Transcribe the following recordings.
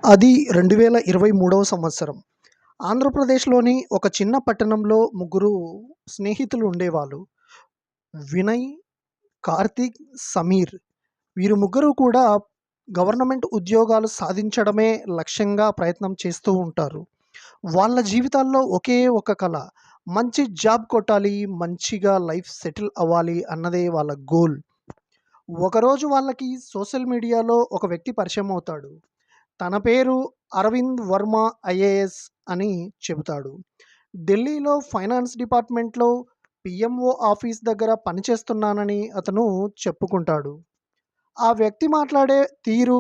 అది 2023వ సంవత్సరం. ఆంధ్రప్రదేశ్‌లోని ఒక చిన్న పట్టణంలో ముగ్గురు స్నేహితులు ఉండేవాళ్ళు. వినయ్, కార్తీక్, సమీర్. వీరు ముగ్గురు కూడా గవర్నమెంట్ ఉద్యోగాలు సాధించడమే లక్ష్యంగా ప్రయత్నం చేస్తూ ఉంటారు. వాళ్ళ జీవితాల్లో ఒకే ఒక కల. మంచి జాబ్ కొట్టాలి, మంచిగా లైఫ్ సెటిల్ అవ్వాలి అన్నదే వాళ్ళ గోల్. ఒకరోజు వాళ్ళకి సోషల్ మీడియాలో ఒక వ్యక్తి పరిచయం అవుతాడు. తన పేరు అరవింద్ వర్మ ఐఏఎస్ అని చెబుతాడు. ఢిల్లీలో ఫైనాన్స్ డిపార్ట్మెంట్లో పిఎంఓ ఆఫీస్ దగ్గర పనిచేస్తున్నానని అతను చెప్పుకుంటాడు. ఆ వ్యక్తి మాట్లాడే తీరు,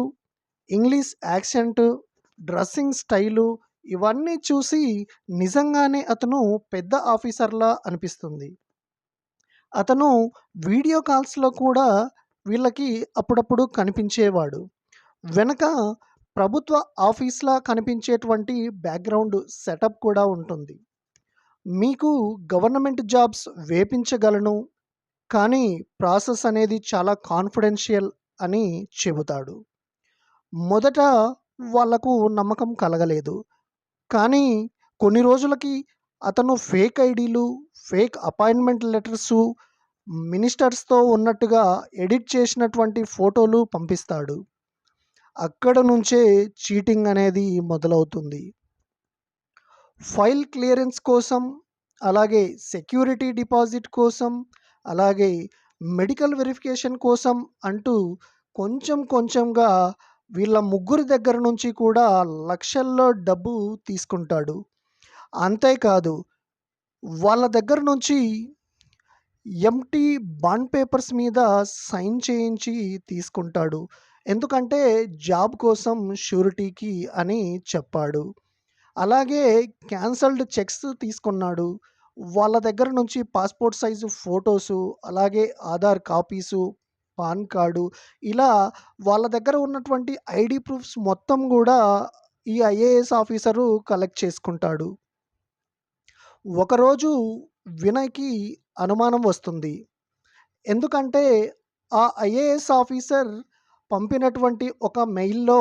ఇంగ్లీష్ యాక్సెంట్, డ్రెస్సింగ్ స్టైలు ఇవన్నీ చూసి నిజంగానే అతను పెద్ద ఆఫీసర్లా అనిపిస్తుంది. అతను వీడియో కాల్స్‌లో కూడా వీళ్ళకి అప్పుడప్పుడు కనిపించేవాడు. వెనక ప్రభుత్వ ఆఫీస్‌లా కనిపించేటువంటి బ్యాక్‌గ్రౌండ్ సెటప్ కూడా ఉంటుంది. మీకు గవర్నమెంట్ జాబ్స్ వేపించగలను, కానీ ప్రాసెస్ అనేది చాలా కాన్ఫిడెన్షియల్ అని చెబుతాడు. మొదట వాళ్ళకు నమ్మకం కలగలేదు. కానీ కొన్ని రోజులకి అతను ఫేక్ ఐడీలు, ఫేక్ అపాయింట్మెంట్ లెటర్సు, మినిస్టర్స్‌తో ఉన్నట్టుగా ఎడిట్ చేసినటువంటి ఫోటోలు పంపిస్తాడు. అక్కడ నుంచే చీటింగ్ అనేది మొదలవుతుంది. ఫైల్ క్లియరెన్స్ కోసం, అలాగే సెక్యూరిటీ డిపాజిట్ కోసం, అలాగే మెడికల్ వెరిఫికేషన్ కోసం అంటూ కొంచెం కొంచెంగా వీళ్ళ ముగ్గురి దగ్గర నుంచి కూడా లక్షల్లో డబ్బు తీసుకుంటాడు. అంతేకాదు వాళ్ళ దగ్గర నుంచి ఎంప్టీ బాండ్ పేపర్స్ మీద సైన్ చేయించి తీసుకుంటాడు. ఎందుకంటే జాబ్ కోసం ష్యూరిటీకి అని చెప్పాడు. అలాగే క్యాన్సల్డ్ చెక్స్ తీసుకున్నాడు. వాళ్ళ దగ్గర నుంచి పాస్‌పోర్ట్ సైజు ఫోటోసు, అలాగే ఆధార్ కాపీసు, పాన్ కార్డు ఇలా వాళ్ళ దగ్గర ఉన్నటువంటి ఐడీ ప్రూఫ్స్ మొత్తం గూడా ఈ ఐఏఎస్ ఆఫీసరు కలెక్ట్ చేసుకుంటాడు. ఒకరోజు వినయ్‌కి అనుమానం వస్తుంది. ఎందుకంటే ఆ ఐఏఎస్ ఆఫీసర్ పంపినటువంటి ఒక మెయిల్‌లో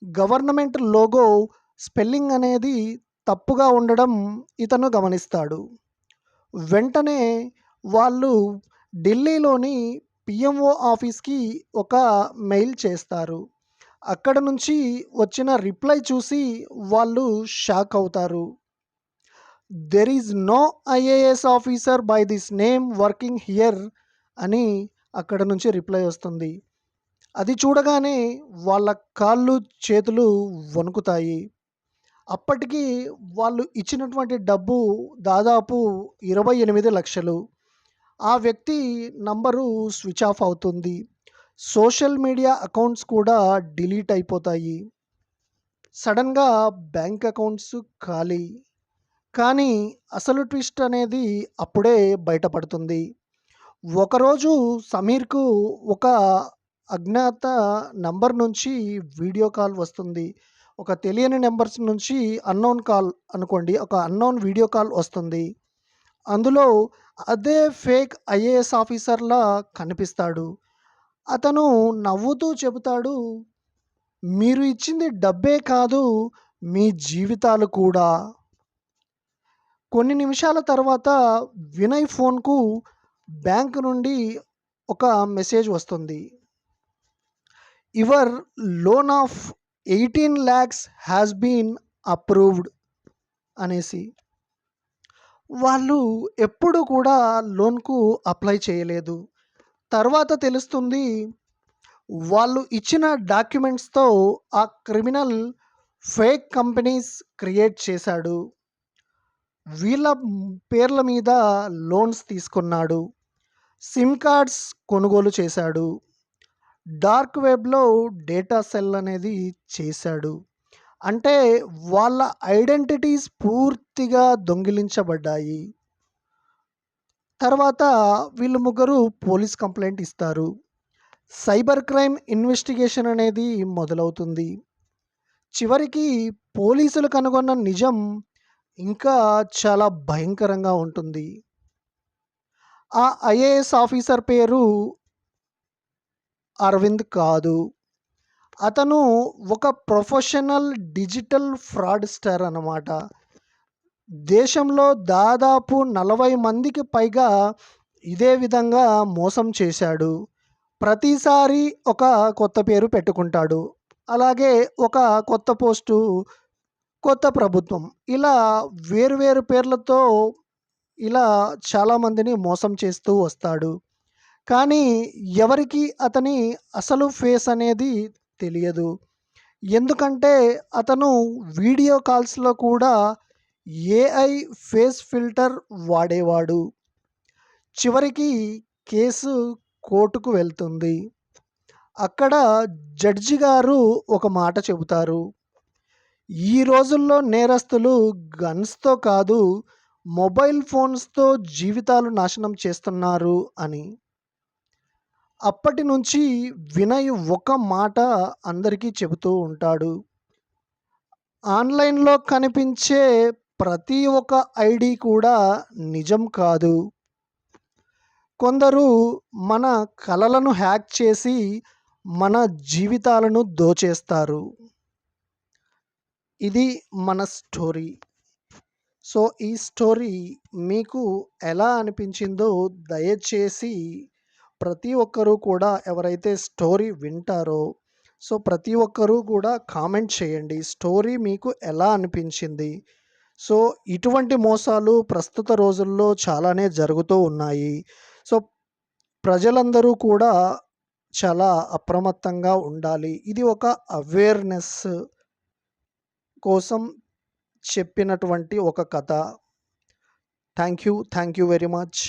గవర్నమెంట్ లోగో స్పెల్లింగ్ అనేది తప్పుగా ఉండడం ఇతను గమనిస్తాడు. వెంటనే వాళ్ళు ఢిల్లీలోని పిఎంఓ ఆఫీస్‌కి ఒక మెయిల్ చేస్తారు. అక్కడ నుంచి వచ్చిన రిప్లై చూసి వాళ్ళు షాక్ అవుతారు. "There is no IAS officer by this name working here" అని అక్కడ నుంచి రిప్లై వస్తుంది. అది చూడగానే వాళ్ళ కాళ్ళు, చేతులు వణుకుతాయి. అప్పటికి వాళ్ళు ఇచ్చినటువంటి డబ్బు దాదాపు 28,00,000. ఆ వ్యక్తి నంబరు స్విచ్ ఆఫ్ అవుతుంది. సోషల్ మీడియా అకౌంట్స్ కూడా డిలీట్ అయిపోతాయి. సడెన్‌గా బ్యాంక్ అకౌంట్స్ ఖాళీ. కానీ అసలు ట్విస్ట్ అనేది అప్పుడే బయటపడుతుంది. ఒకరోజు సమీర్‌కు ఒక అజ్ఞాత నంబర్ నుంచి వీడియో కాల్ వస్తుంది. ఒక తెలియని నంబర్స్ నుంచి అన్నోన్ కాల్ అనుకోండి. ఒక అన్నోన్ వీడియో కాల్ వస్తుంది. అందులో అదే ఫేక్ ఐఏఎస్ ఆఫీసర్‌లా కనిపిస్తాడు. అతను నవ్వుతూ చెబుతాడు, "మీరు ఇచ్చింది డబ్బే కాదు, మీ జీవితాలు కూడా." కొన్ని నిమిషాల తర్వాత వినయ్ ఫోన్‌కు బ్యాంక్ నుండి ఒక మెసేజ్ వస్తుంది. Your loan of 18,00,000 has been approved అనేసి. వాళ్ళు ఎప్పుడు కూడా లోన్‌కు అప్లై చేయలేదు. తర్వాత తెలుస్తుంది వాళ్ళు ఇచ్చిన డాక్యుమెంట్స్‌తో ఆ క్రిమినల్ ఫేక్ కంపెనీస్ క్రియేట్ చేశాడు. వీళ్ళ పేర్ల మీద లోన్స్ తీసుకున్నాడు. సిమ్ కార్డ్స్ కొనుగోలు చేశాడు. డార్క్ వెబ్‌లో డేటా సెల్ అనేది చేశాడు. అంటే వాళ్ళ ఐడెంటిటీస్ పూర్తిగా దొంగిలించబడ్డాయి. తర్వాత వీళ్ళు ముగ్గురు పోలీస్ కంప్లెయింట్ ఇస్తారు. సైబర్ క్రైమ్ ఇన్వెస్టిగేషన్ అనేది మొదలవుతుంది. చివరికి పోలీసులు కనుగొన్న నిజం ఇంకా చాలా భయంకరంగా ఉంటుంది. ఆ ఐఏఎస్ ఆఫీసర్ పేరు అరవింద్ కాదు. అతను ఒక ప్రొఫెషనల్ డిజిటల్ ఫ్రాడ్‌స్టర్ అనమాట. దేశంలో దాదాపు 40 మందికి పైగా ఇదే విధంగా మోసం చేశాడు. ప్రతిసారి ఒక కొత్త పేరు పెట్టుకుంటాడు. అలాగే ఒక కొత్త పోస్టు, కొత్త ప్రభుత్వం. ఇలా వేరు వేరు పేర్లతో ఇలా చాలామందిని మోసం చేస్తూ వస్తాడు. కానీ ఎవరికీ అతని అసలు ఫేస్ అనేది తెలియదు. ఎందుకంటే అతను వీడియో కాల్స్‌లో కూడా ఏఐ ఫేస్ ఫిల్టర్ వాడేవాడు. చివరికి కేసు కోర్టుకు వెళ్తుంది. అక్కడ జడ్జి గారు ఒక మాట చెబుతారు. ఈ రోజుల్లో నేరస్తులు గన్స్‌తో కాదు, మొబైల్ ఫోన్స్‌తో జీవితాలు నాశనం చేస్తున్నారు అని. అప్పటి నుంచి వినయ్ ఒక మాట అందరికీ చెబుతూ ఉంటాడు. ఆన్‌లైన్‌లో కనిపించే ప్రతి ఒక్క ఐడీ కూడా నిజం కాదు. కొందరు మన కలలను హ్యాక్ చేసి మన జీవితాలను దోచేస్తారు. ఇది మన స్టోరీ. సో, ఈ స్టోరీ మీకు ఎలా అనిపించిందో దయచేసి ప్రతి ఒక్కరూ కూడా ఎవరైతే స్టోరీ వింటారో, సో, ప్రతి ఒక్కరూ కూడా కామెంట్ చేయండి. స్టోరీ మీకు ఎలా అనిపించింది? సో, ఇటువంటి మోసాలు ప్రస్తుత రోజుల్లో చాలానే జరుగుతూ ఉన్నాయి. సో, ప్రజలందరూ కూడా చాలా అప్రమత్తంగా ఉండాలి. ఇది ఒక అవేర్‌నెస్ కోసం చెప్పినటువంటి ఒక కథ. Thank you. Thank you very much.